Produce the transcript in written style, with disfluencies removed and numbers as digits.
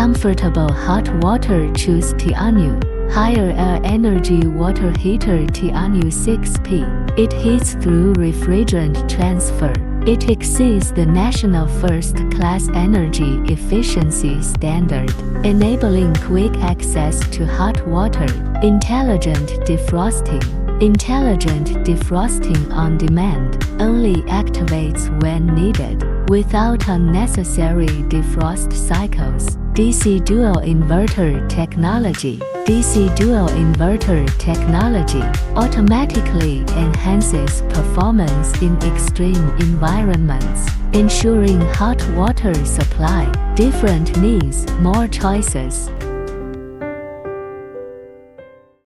Comfortable hot water, choose Tianyu. Higher air energy water heater Tianyu 6P. It heats through refrigerant transfer. It exceeds the national first-class energy efficiency standard, enabling quick access to hot water. Intelligent defrosting. Intelligent defrosting on demand only activates when needed, without unnecessary defrost cycles. DC dual inverter technology. DC dual inverter technology automatically enhances performance in extreme environments, ensuring hot water supply. Different needs, more choices.